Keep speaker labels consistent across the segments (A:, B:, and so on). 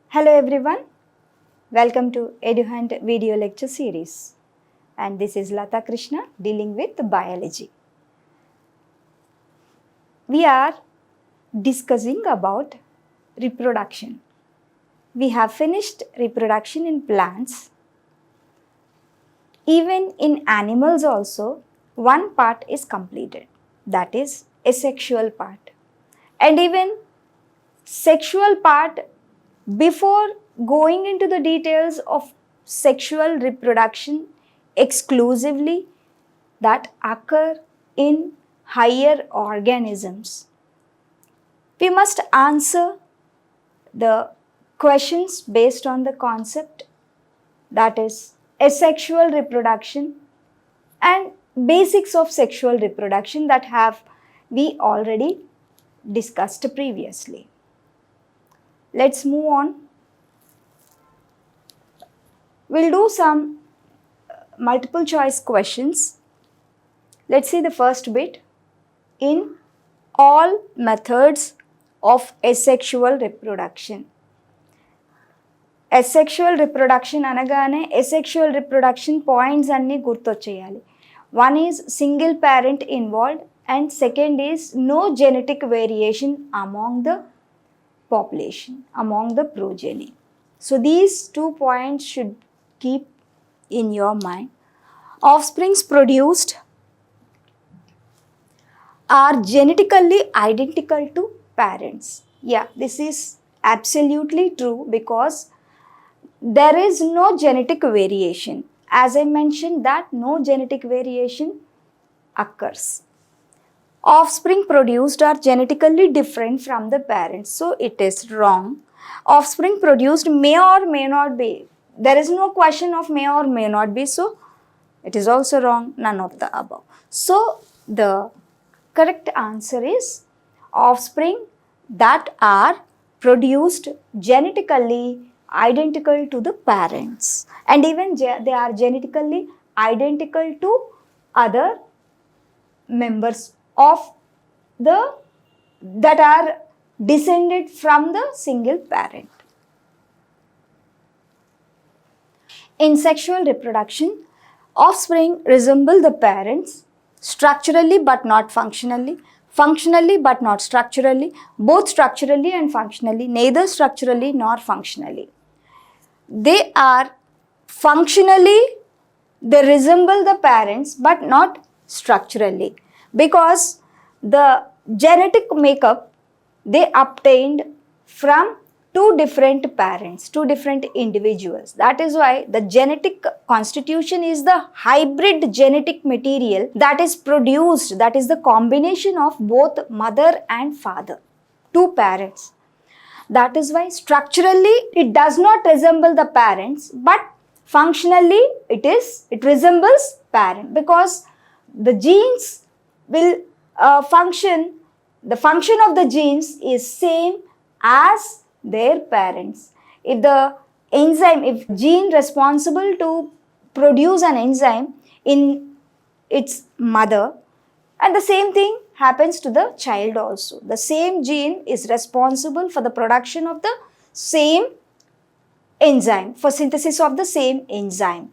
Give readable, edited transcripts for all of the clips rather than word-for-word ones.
A: Hello everyone, welcome to EduHunt video lecture series, and this is Lata Krishna dealing with biology. We are discussing about reproduction. We have finished reproduction in plants. Even in animals also, one part is completed, that is asexual part. And even sexual part, before going into the details of sexual reproduction exclusively that occur in higher organisms, we must answer the questions based on the concept, that is asexual reproduction and basics of sexual reproduction that have we already discussed previously. Let's move on. We'll do some multiple choice questions. Let's see the first bit. In all methods of asexual reproduction. Asexual reproduction అనగానే asexual reproduction points అన్ని గుర్తొచ్చేయాలి. One is single parent involved and second is no genetic variation among the population, among the progeny. So these 2 points should keep in your mind. Offsprings produced are genetically identical to parents. Yeah, this is absolutely true because there is no genetic variation. As I mentioned that no genetic variation occurs. Offspring produced are genetically different from the parents, so it is wrong. Offspring produced may or may not be. There is no question of may or may not be, so it is also wrong, none of the above. So the correct answer is offspring that are produced genetically identical to the parents, and even they are genetically identical to other members of the that are descended from the single parent. In sexual reproduction, offspring resemble the parents structurally but not functionally, functionally but not structurally, both structurally and functionally, neither structurally nor functionally. They are functionally, they resemble the parents but not structurally, because the genetic makeup they obtained from two different parents, two different individuals. That is why the genetic constitution is the hybrid genetic material that is produced, that is the combination of both mother and father, two parents. That is why structurally it does not resemble the parents, but functionally it resembles parent, because the genes will function, the function of the genes is same as their parents. If the enzyme, if gene responsible to produce an enzyme in its mother, and the same thing happens to the child also. The same gene is responsible for the production of the same enzyme, for synthesis of the same enzyme.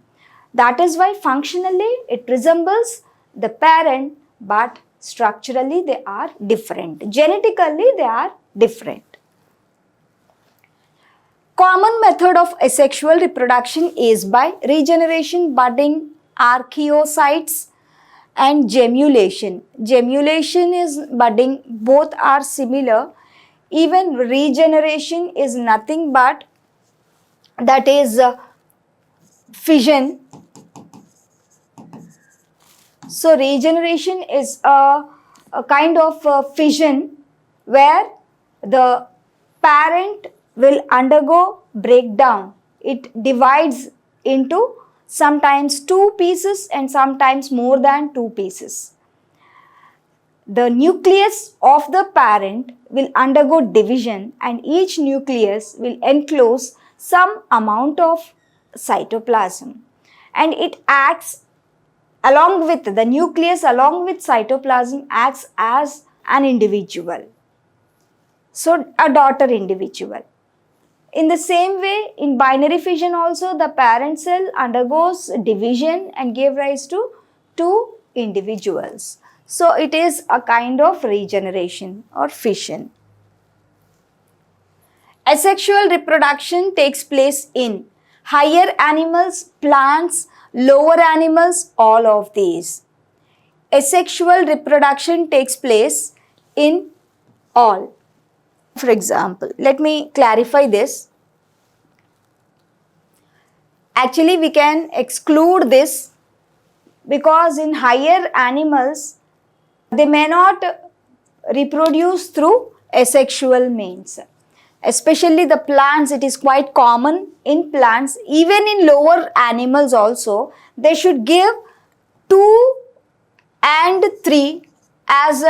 A: That is why functionally it resembles the parent, but structurally they are different. Genetically they are different. Common method of asexual reproduction is by regeneration, budding, archaeocytes, and gemulation. Gemulation is budding, both are similar. Even regeneration is nothing but that is fission. So regeneration is a kind of fission where the parent will undergo breakdown. It divides into sometimes 2 pieces and sometimes more than 2 pieces. The nucleus of the parent will undergo division and each nucleus will enclose some amount of cytoplasm, and it acts along with the nucleus, along with cytoplasm, acts as an individual. So a daughter individual. In the same way, in binary fission also, the parent cell undergoes division and gave rise to 2 individuals. So it is a kind of regeneration or fission. Asexual reproduction takes place in higher animals, plants, lower animals, all of these. Asexual reproduction takes place in all. For example, let me clarify this. Actually, we can exclude this because in higher animals, they may not reproduce through asexual means. Especially the plants, it is quite common in plants. Even in lower animals also, they should give 2 and 3 as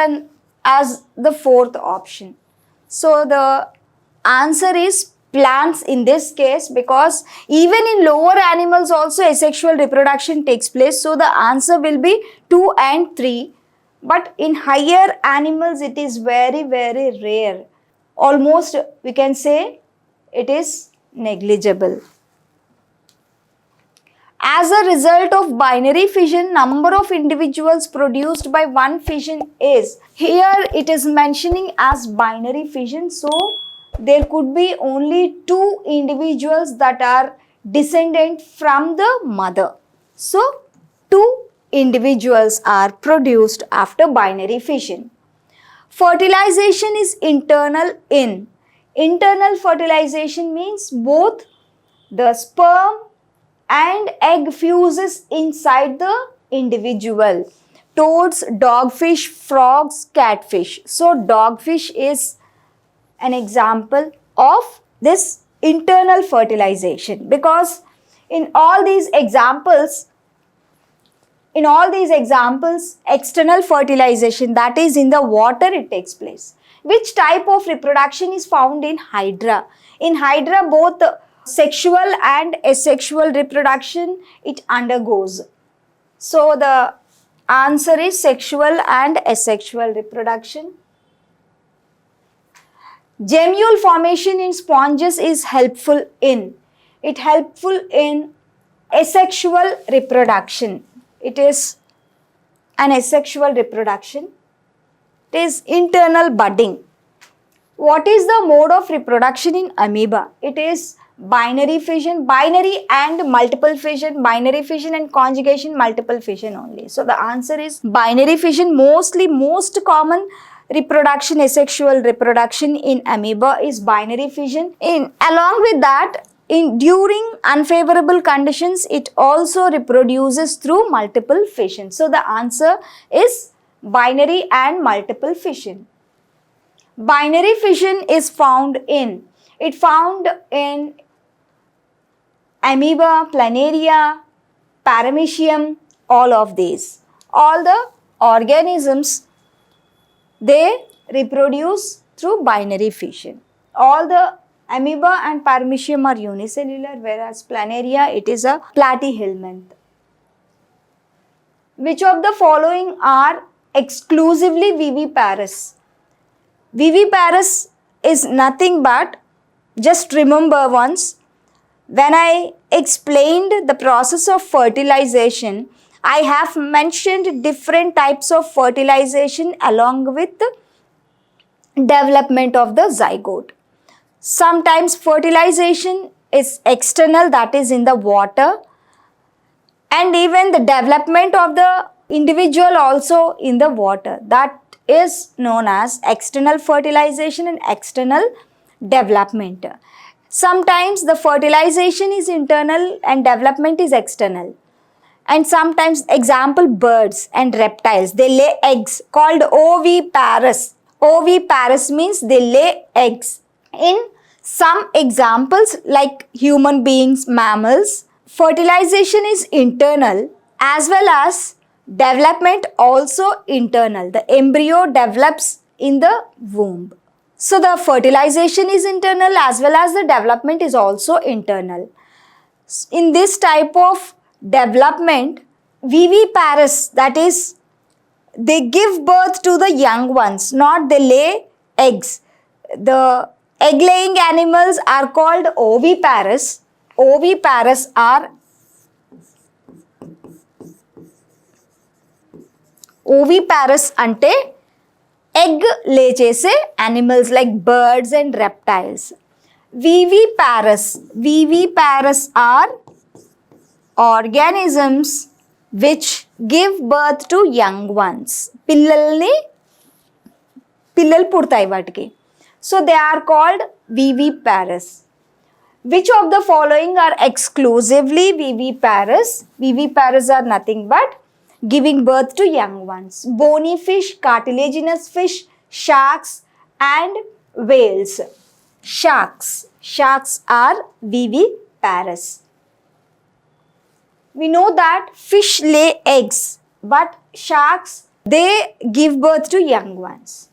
A: the 4th option. So the answer is plants in this case, because even in lower animals also asexual reproduction takes place. So the answer will be 2 and 3. But in higher animals, it is very, very rare. Almost we can say it is negligible. As a result of binary fission, number of individuals produced by one fission is, here it is mentioning as binary fission, so there could be only 2 individuals that are descendant from the mother. So 2 individuals are produced after binary fission. Fertilization is internal in. Internal fertilization means both the sperm and egg fuses inside the individual. Toads, dogfish, frogs, catfish. So dogfish is an example of this internal fertilization, because in all these examples, external fertilization, that is in the water, it takes place. Which type of reproduction is found in Hydra? In Hydra, both sexual and asexual reproduction it undergoes. So the answer is sexual and asexual reproduction. Gemule formation in sponges is helpful in. It helpful in asexual reproduction. It is an asexual reproduction. It is internal budding. What is the mode of reproduction in amoeba? It is binary fission, binary and multiple fission, binary fission and conjugation, multiple fission only. So the answer is binary fission. Most common reproduction, asexual reproduction in amoeba is binary fission. Along with that, during unfavorable conditions, it also reproduces through multiple fission. So the answer is binary and multiple fission. Binary fission is found in amoeba, planaria, paramecium, all of these. All the organisms, they reproduce through binary fission. All the amoeba and paramecium are unicellular, whereas planaria, it is a platyhelminth. Which of the following are exclusively viviparous? Viviparous is nothing but, just remember once, when I explained the process of fertilization, I have mentioned different types of fertilization along with the development of the zygote. Sometimes fertilization is external, that is in the water, and even the development of the individual also in the water. That is known as external fertilization and external development. Sometimes the fertilization is internal and development is external. And sometimes, example, birds and reptiles, they lay eggs called oviparous. Oviparous means they lay eggs. In some examples like human beings, mammals, fertilization is internal as well as development also internal. The embryo develops in the womb. So the fertilization is internal as well as the development is also internal. In this type of development, viviparous, that is, they give birth to the young ones, not they lay eggs. The egg laying animals are called oviparous. Oviparous are oviparous ante egg lay chese animals like birds and reptiles. Viviparous are organisms which give birth to young ones. పిల్లలు పుడతాయి వాటికి. So they are called viviparous. Which of the following are exclusively viviparous? Viviparous are nothing but giving birth to young ones. Bony fish, cartilaginous fish, sharks and whales. Sharks are viviparous. We know that fish lay eggs, but sharks, they give birth to young ones.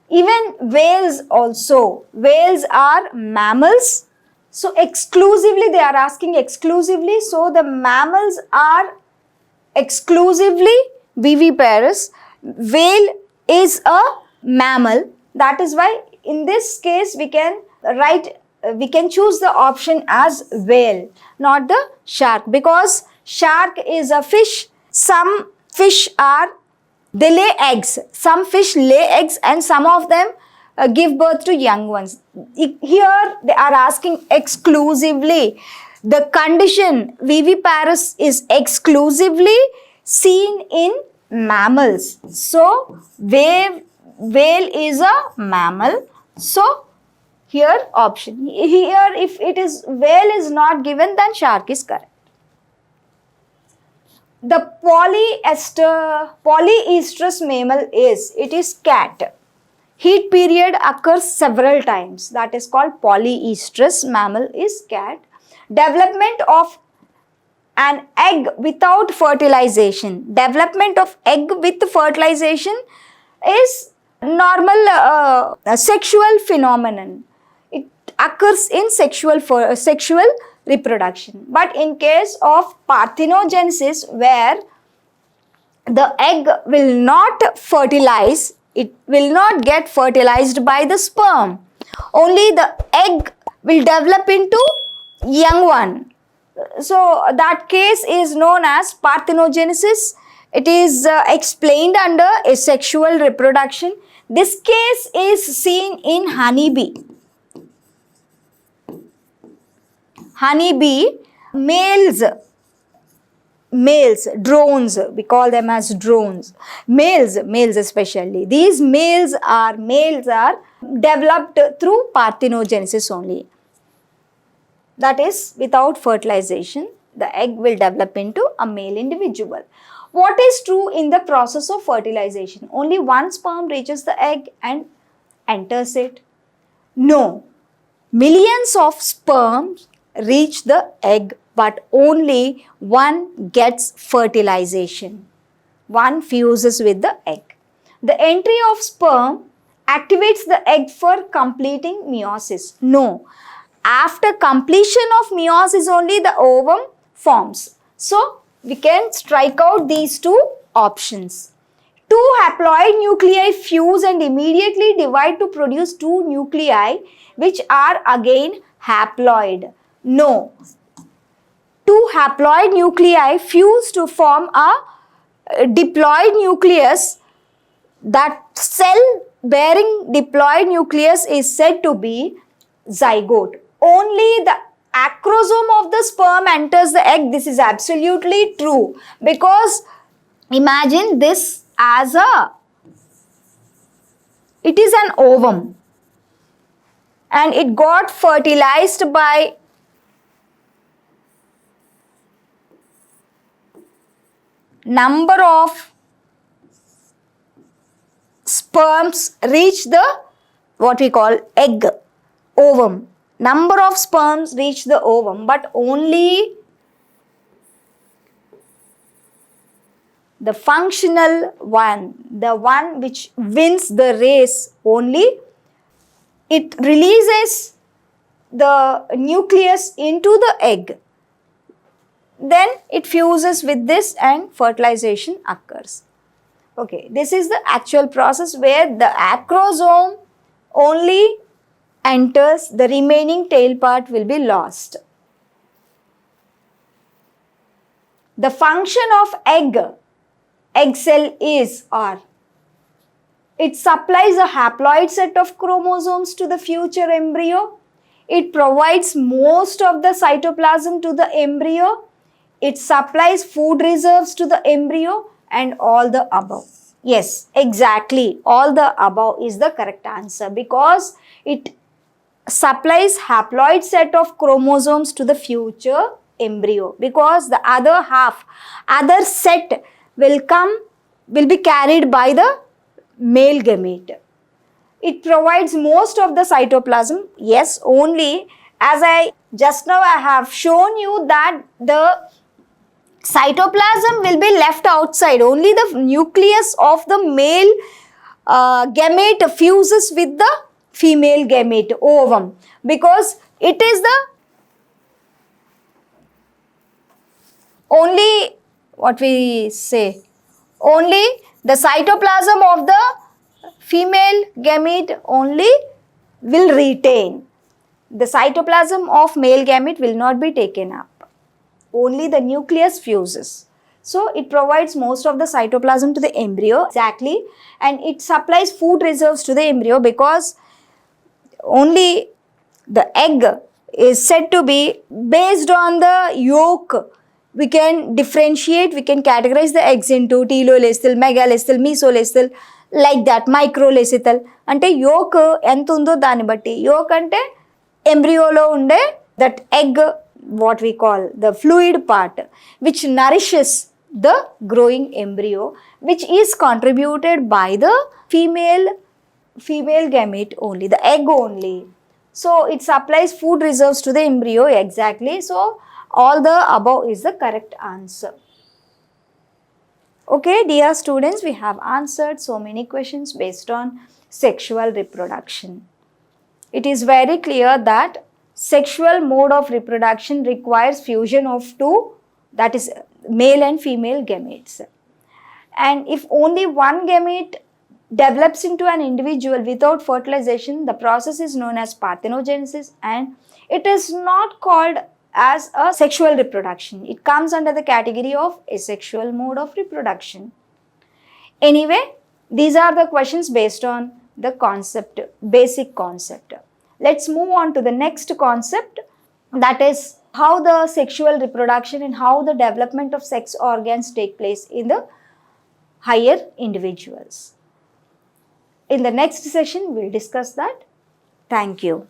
A: Even whales also. Whales are mammals. So exclusively, they are asking exclusively. So the mammals are exclusively viviparous. Whale is a mammal. That is why in this case we can choose the option as whale, not the shark, because shark is a fish. Some fish they lay eggs. Some fish lay eggs and some of them give birth to young ones. Here they are asking exclusively. The condition viviparous is exclusively seen in mammals. So whale is a mammal. So here option. Here if it is whale is not given, then shark is correct. The polyestrous mammal it is cat. Heat period occurs several times. That is called polyestrous mammal is cat. Development of an egg without fertilization. Development of egg with fertilization is normal sexual phenomenon. It occurs in sexual reproduction. But in case of parthenogenesis, where the egg will not fertilize, it will not get fertilized by the sperm. Only the egg will develop into young one. So that case is known as parthenogenesis. It is explained under asexual reproduction. This case is seen in honeybee. Honeybee, males, drones, we call them as drones. Males especially. These males are developed through parthenogenesis only. That is, without fertilization, the egg will develop into a male individual. What is true in the process of fertilization? Only one sperm reaches the egg and enters it? No. Millions of sperms reach the egg, but only one gets fertilization. One fuses with the egg. The entry of sperm activates the egg for completing meiosis. No. After completion of meiosis only the ovum forms. So we can strike out these two options. Two haploid nuclei fuse and immediately divide to produce two nuclei which are again haploid. No. Two haploid nuclei fuse to form a diploid nucleus. That cell bearing diploid nucleus is said to be zygote. Only the acrosome of the sperm enters the egg. This is absolutely true, because imagine this as it is an ovum and it got fertilized by number of sperms reach the what we call egg, ovum. Number of sperms reach the ovum, but only the functional one, the one which wins the race only, it releases the nucleus into the egg. Then it fuses with this and fertilization occurs. Okay, this is the actual process where the acrosome only enters, the remaining tail part will be lost. The function of egg cell is, or it supplies a haploid set of chromosomes to the future embryo. It provides most of the cytoplasm to the embryo. It supplies food reserves to the embryo and all the above. Yes, exactly. All the above is the correct answer because it supplies haploid set of chromosomes to the future embryo, because the other set will be carried by the male gamete. It provides most of the cytoplasm. Yes, only as I just now I have shown you that the cytoplasm will be left outside. Only the nucleus of the male gamete fuses with the female gamete ovum, because it is the only the cytoplasm of the female gamete only will retain. The cytoplasm of male gamete will not be taken up. Only the nucleus fuses. So it provides most of the cytoplasm to the embryo, exactly, and it supplies food reserves to the embryo, because only the egg is said to be based on the yolk. We can differentiate, we can categorize the eggs into telolacethal, megalacethal, mesolacethal, like that, microlacethal. Ante yolk ఎంత ఉందో దాన్ని బట్టి, yolk అంటే embryoలో ఉండే that egg, what we call the fluid part, which nourishes the growing embryo, which is contributed by the female gamete only, the egg only. So it supplies food reserves to the embryo, exactly. So all the above is the correct answer. Okay, dear students, we have answered so many questions based on sexual reproduction. It is very clear that sexual mode of reproduction requires fusion of two, that is male and female gametes. And if only one gamete develops into an individual without fertilization, the process is known as parthenogenesis, and it is not called as a sexual reproduction. It comes under the category of asexual mode of reproduction. Anyway, these are the questions based on the concept, basic concept. Let's move on to the next concept, that is how the sexual reproduction and how the development of sex organs take place in the higher individuals. In the next session, we'll discuss that. Thank you.